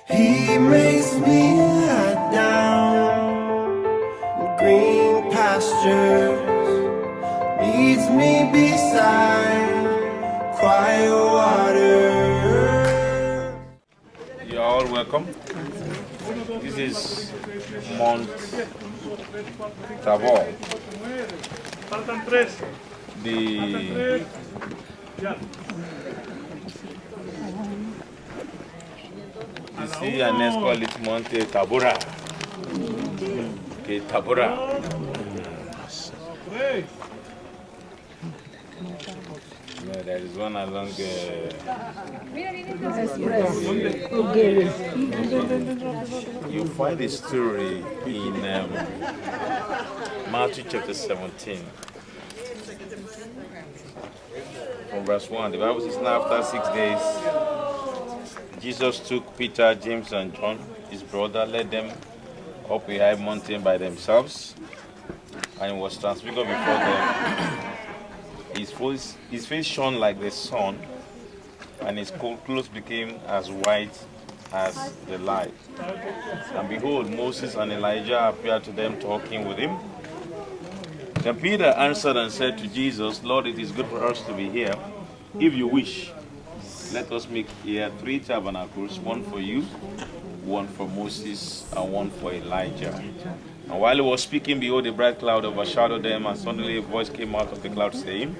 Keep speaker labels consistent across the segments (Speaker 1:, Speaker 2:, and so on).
Speaker 1: He makes me lie down in green pastures, leads me beside quiet water.
Speaker 2: You're all welcome. This is Mount Tabor. You see, and let's call it Mount Tabora. Okay, Tabora. Yeah, there is one along you find a story in Matthew chapter 17. From verse 1, the Bible says, now after 6 days, Jesus took Peter, James, and John, his brother, led them up a high mountain by themselves, and he was transfigured before them. His face shone like the sun, and his clothes became as white as the light. And behold, Moses and Elijah appeared to them, talking with him. Then Peter answered and said to Jesus, Lord, it is good for us to be here. If you wish, let us make here 3 tabernacles, one for you, one for Moses, and one for Elijah. And while he was speaking, behold, a bright cloud overshadowed them, and suddenly a voice came out of the cloud saying,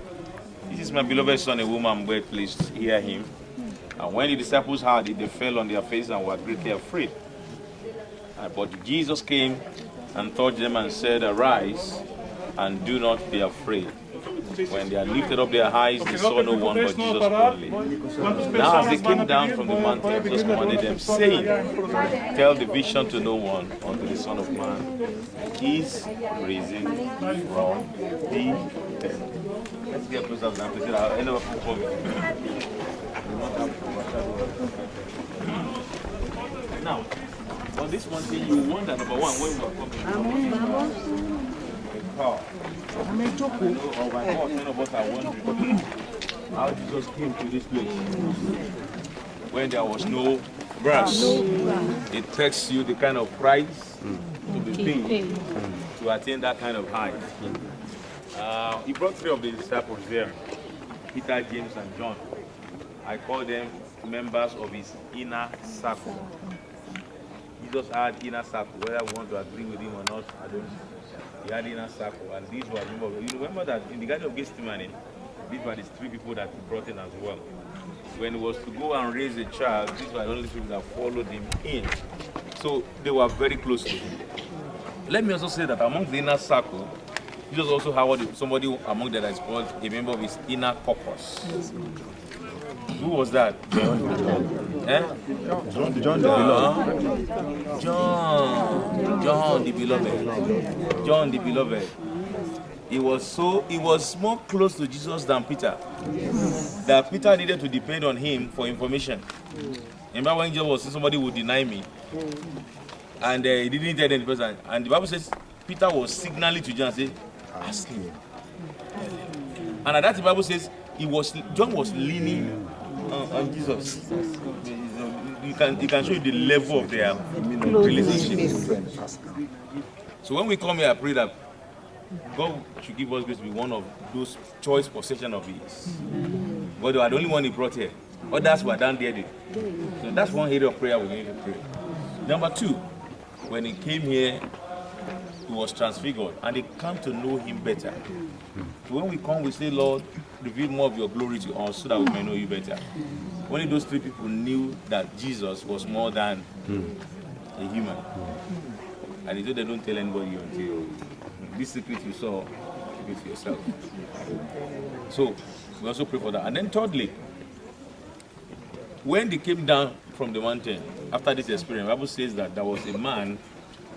Speaker 2: This is my beloved son, a whom I am well pleased. Hear him. And when the disciples heard it, they fell on their faces and were greatly afraid. But Jesus came and touched them and said, Arise, and do not be afraid. When they had lifted up their eyes, they saw no one but Jesus only. Now as they came down from the mountain, Jesus commanded them, saying, Tell the vision to no one until the Son of Man is risen from the dead. Let's get closer to that place. Now, on this one thing, you wonder, number one, when we are coming. None of us are wondering how Jesus came to this place when there was no brass. It takes you the kind of price to be paid to attain that kind of height. He brought 3 of the disciples there, Peter, James, and John. I call them members of his inner circle. Jesus had inner circle, whether we want to agree with him or not, I don't know. He had inner circle, and these were members. You remember that in the Garden of Gethsemane, these were the 3 people that he brought in as well. When he was to go and raise a child, these were the only people that followed him in. So they were very close to him. Let me also say that among the inner circle, Jesus also had somebody among them that is called a member of his inner caucus. Who was that? John the beloved. John the beloved. John the beloved. He was more close to Jesus than Peter. That Peter needed to depend on him for information. Remember when Jesus was saying somebody would deny me, and he didn't tell any person. And the Bible says Peter was signaling to John, say, ask him. And at that the Bible says John was leaning on Jesus. You can show you the level of their relationship. So when we come here, I pray that God should give us grace to be one of those choice possessions of his. But they are the only one he brought here. Others were down there. So that's one area of prayer we need to pray. Number 2, when he came here, he was transfigured, and they come to know him better. So when we come, we say, Lord, reveal more of your glory to us so that we may know you better. Only those 3 people knew that Jesus was more than a human. And he said they don't tell anybody until this secret you saw with yourself. So we also pray for that. And then thirdly, when they came down from the mountain, after this experience, the Bible says that there was a man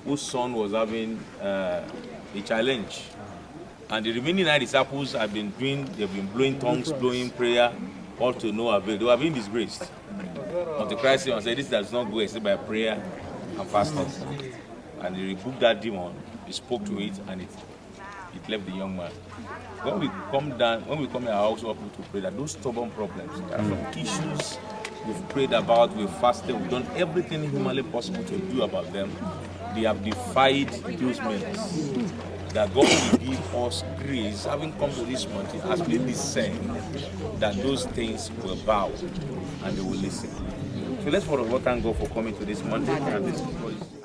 Speaker 2: whose son was having a challenge. And the remaining 9 disciples they've been blowing tongues, blowing prayer, all to no avail. They were being disgraced. But the Christ came and said, this does not go except by prayer and fasting. And he rebuked that demon, he spoke to it, and it left the young man. When we come here, I also want people to pray that those stubborn problems, there are some issues we've prayed about, we've fasted, we've done everything humanly possible to do about them. They have defied those men. That God will give us grace, having come to this mountain, as we descend, that those things will bow and they will listen. So let's thank God for coming to this mountain and this voice.